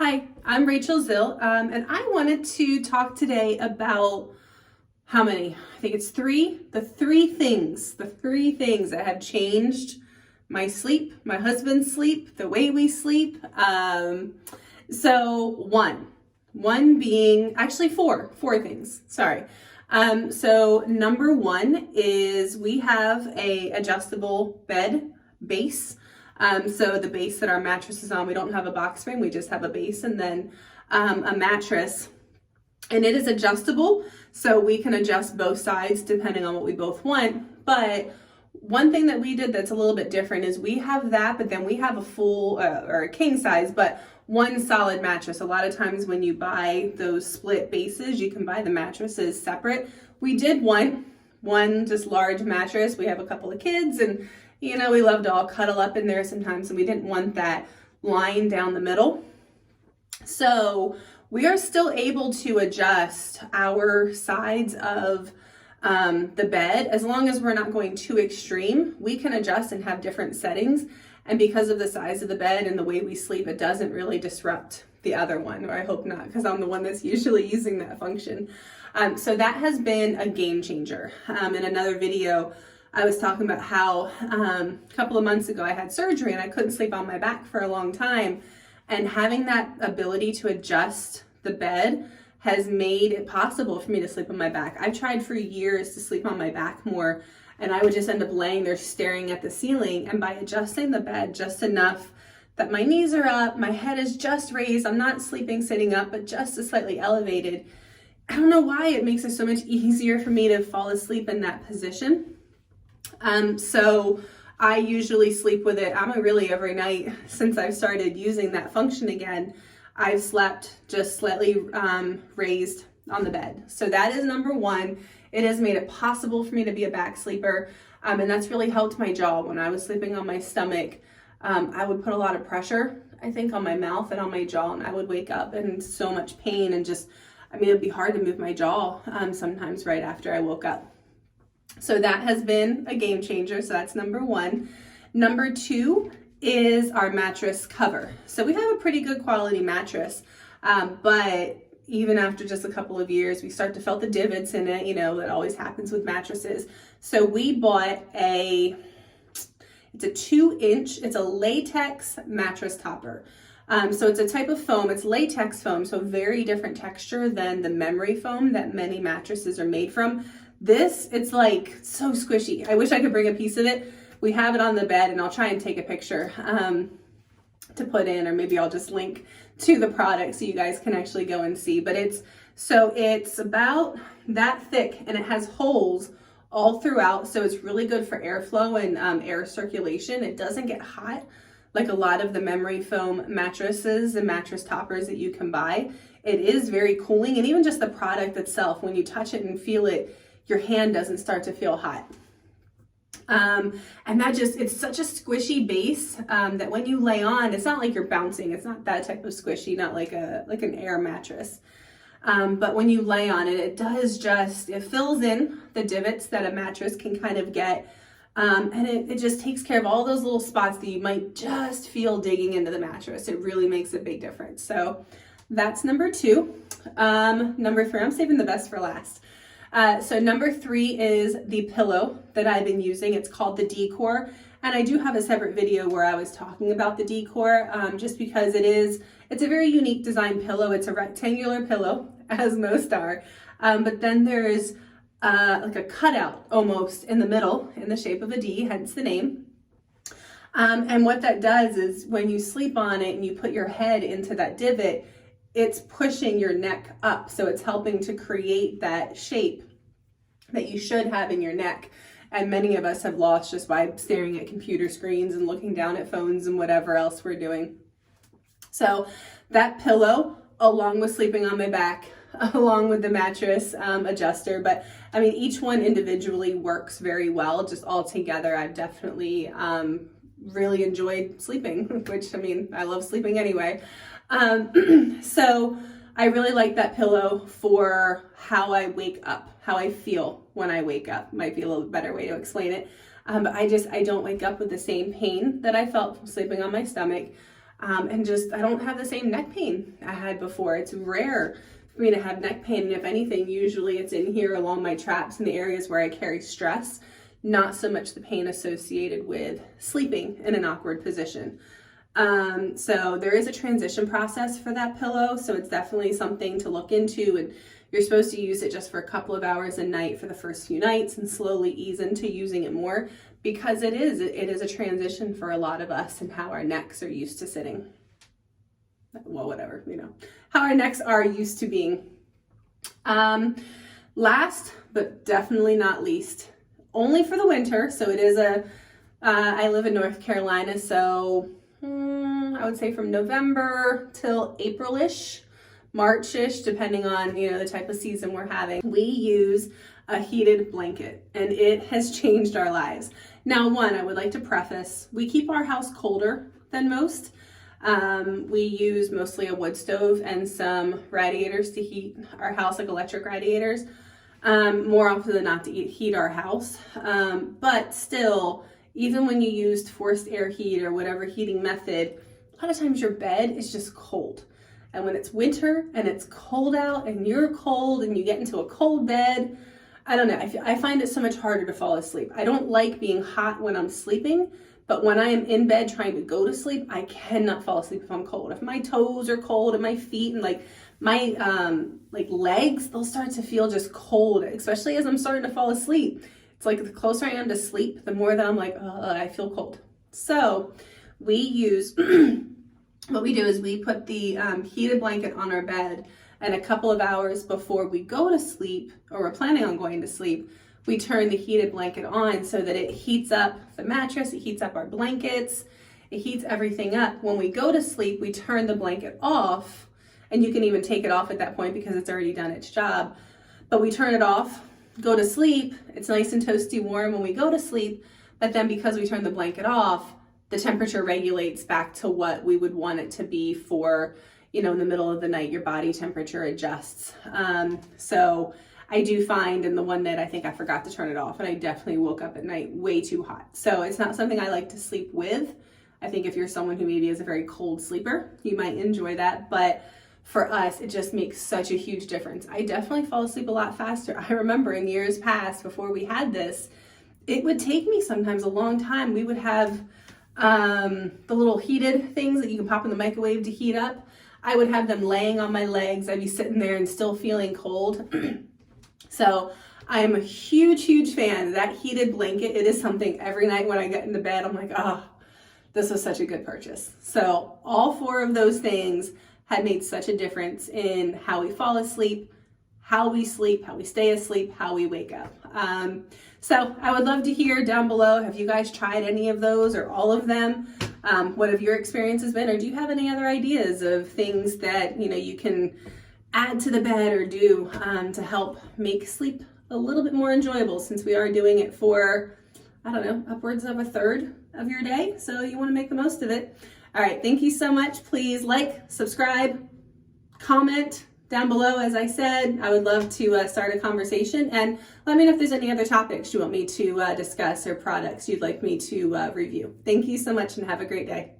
Hi, I'm Rachel Zill, and I wanted to talk today about how many? I think it's the three things that have changed my sleep, my husband's sleep, the way we sleep. So one being actually four things, sorry. So number one is we have a adjustable bed base. So the base that our mattress is on, we don't have a box spring, we just have a base and then a mattress. And it is adjustable, so we can adjust both sides depending on what we both want. But one thing that we did that's a little bit different is we have that, but then we have a full or a king size, but one solid mattress. A lot of times when you buy those split bases, you can buy the mattresses separate. We did one just large mattress. We have a couple of kids and we love to all cuddle up in there sometimes, and we didn't want that lying down the middle. So we are still able to adjust our sides of the bed. As long as we're not going too extreme, we can adjust and have different settings. And because of the size of the bed and the way we sleep, it doesn't really disrupt the other one, or I hope not, because I'm the one that's usually using that function. So that has been a game changer. In another video, I was talking about how a couple of months ago I had surgery and I couldn't sleep on my back for a long time. And having that ability to adjust the bed has made it possible for me to sleep on my back. I've tried for years to sleep on my back more, and I would just end up laying there staring at the ceiling. And by adjusting the bed just enough that my knees are up, my head is just raised, I'm not sleeping sitting up, but just slightly elevated. I don't know why it makes it so much easier for me to fall asleep in that position. So I usually sleep with it. Really every night since I've started using that function again, I've slept just slightly raised on the bed. So that is number one. It has made it possible for me to be a back sleeper. And that's really helped my jaw. When I was sleeping on my stomach, I would put a lot of pressure, I think, on my mouth and on my jaw, and I would wake up in so much pain and it'd be hard to move my jaw sometimes right after I woke up. So that has been a game changer. So that's number one. Number two is our mattress cover. So we have a pretty good quality mattress, but even after just a couple of years, we start to feel the divots in it, that always happens with mattresses. So we bought it's a 2-inch, it's a latex mattress topper. So it's a type of foam, it's latex foam, so very different texture than the memory foam that many mattresses are made from. It's like so squishy. I wish I could bring a piece of it. We have it on the bed, and I'll try and take a picture to put in, or maybe I'll just link to the product so you guys can actually go and see. But it's about that thick, and it has holes all throughout, so it's really good for airflow and air circulation. It doesn't get hot like a lot of the memory foam mattresses and mattress toppers that you can buy. It is very cooling, and even just the product itself, when you touch it and feel it, your hand doesn't start to feel hot. And it's such a squishy base that when you lay on, it's not like you're bouncing. It's not that type of squishy, not like an air mattress. But when you lay on it, it fills in the divots that a mattress can kind of get. And it just takes care of all those little spots that you might just feel digging into the mattress. It really makes a big difference. So that's number two. Number three, I'm saving the best for last. So number three is the pillow that I've been using. It's called the Decor. And I do have a separate video where I was talking about the Decor, just because it's a very unique design pillow. It's a rectangular pillow, as most are. But then there's like a cutout almost in the middle in the shape of a D, hence the name. And what that does is when you sleep on it and you put your head into that divot, it's pushing your neck up. So it's helping to create that shape that you should have in your neck. And many of us have lost just by staring at computer screens and looking down at phones and whatever else we're doing. So that pillow, along with sleeping on my back, along with the mattress adjuster, but each one individually works very well. Just all together, I've definitely really enjoyed sleeping, which I love sleeping anyway. So I really like that pillow for how I wake up, how I feel when I wake up. Might be a little better way to explain it. But I don't wake up with the same pain that I felt from sleeping on my stomach. and just, I don't have the same neck pain I had before. It's rare for me to have neck pain. And if anything, usually it's in here along my traps in the areas where I carry stress, not so much the pain associated with sleeping in an awkward position. So there is a transition process for that pillow. So it's definitely something to look into, and you're supposed to use it just for a couple of hours a night for the first few nights and slowly ease into using it more, because it is a transition for a lot of us and how our necks are used to sitting. Well, whatever, how our necks are used to being. Last, but definitely not least, only for the winter. So it is I live in North Carolina, so I would say from November till April-ish, March-ish, depending on, the type of season we're having. We use a heated blanket, and it has changed our lives. Now, one, I would like to preface, we keep our house colder than most. We use mostly a wood stove and some radiators to heat our house, like electric radiators, more often than not to heat our house. But still, even when you used forced air heat or whatever heating method, a lot of times your bed is just cold. And when it's winter and it's cold out and you're cold and you get into a cold bed, I don't know, I find it so much harder to fall asleep. I don't like being hot when I'm sleeping, but when I am in bed trying to go to sleep, I cannot fall asleep if I'm cold. If my toes are cold and my feet and my legs, they'll start to feel just cold, especially as I'm starting to fall asleep. It's like the closer I am to sleep, the more that I'm like, I feel cold. So we use, what we do is we put the heated blanket on our bed, and a couple of hours before we go to sleep, or we're planning on going to sleep, we turn the heated blanket on so that it heats up the mattress, it heats up our blankets, it heats everything up. When we go to sleep, we turn the blanket off, and you can even take it off at that point because it's already done its job. But we turn it off, go to sleep, it's nice and toasty warm when we go to sleep, but then because we turn the blanket off, the temperature regulates back to what we would want it to be for, in the middle of the night, your body temperature adjusts. So I do find in the one night, I think I forgot to turn it off, and I definitely woke up at night way too hot. So it's not something I like to sleep with. I think if you're someone who maybe is a very cold sleeper, you might enjoy that. But for us, it just makes such a huge difference. I definitely fall asleep a lot faster. I remember in years past, before we had this, it would take me sometimes a long time. We would have the little heated things that you can pop in the microwave to heat up. I would have them laying on my legs. I'd be sitting there and still feeling cold. So I am a huge, huge fan of that heated blanket. It is something every night when I get into bed, I'm like, this was such a good purchase. So all four of those things had made such a difference in how we fall asleep, how we sleep, how we stay asleep, how we wake up. So I would love to hear down below, have you guys tried any of those or all of them? What have your experiences been? Or do you have any other ideas of things that, you can add to the bed or do to help make sleep a little bit more enjoyable, since we are doing it for, upwards of a third of your day. So you want to make the most of it. All right. Thank you so much. Please like, subscribe, comment down below. As I said, I would love to start a conversation, and let me know if there's any other topics you want me to discuss or products you'd like me to review. Thank you so much and have a great day.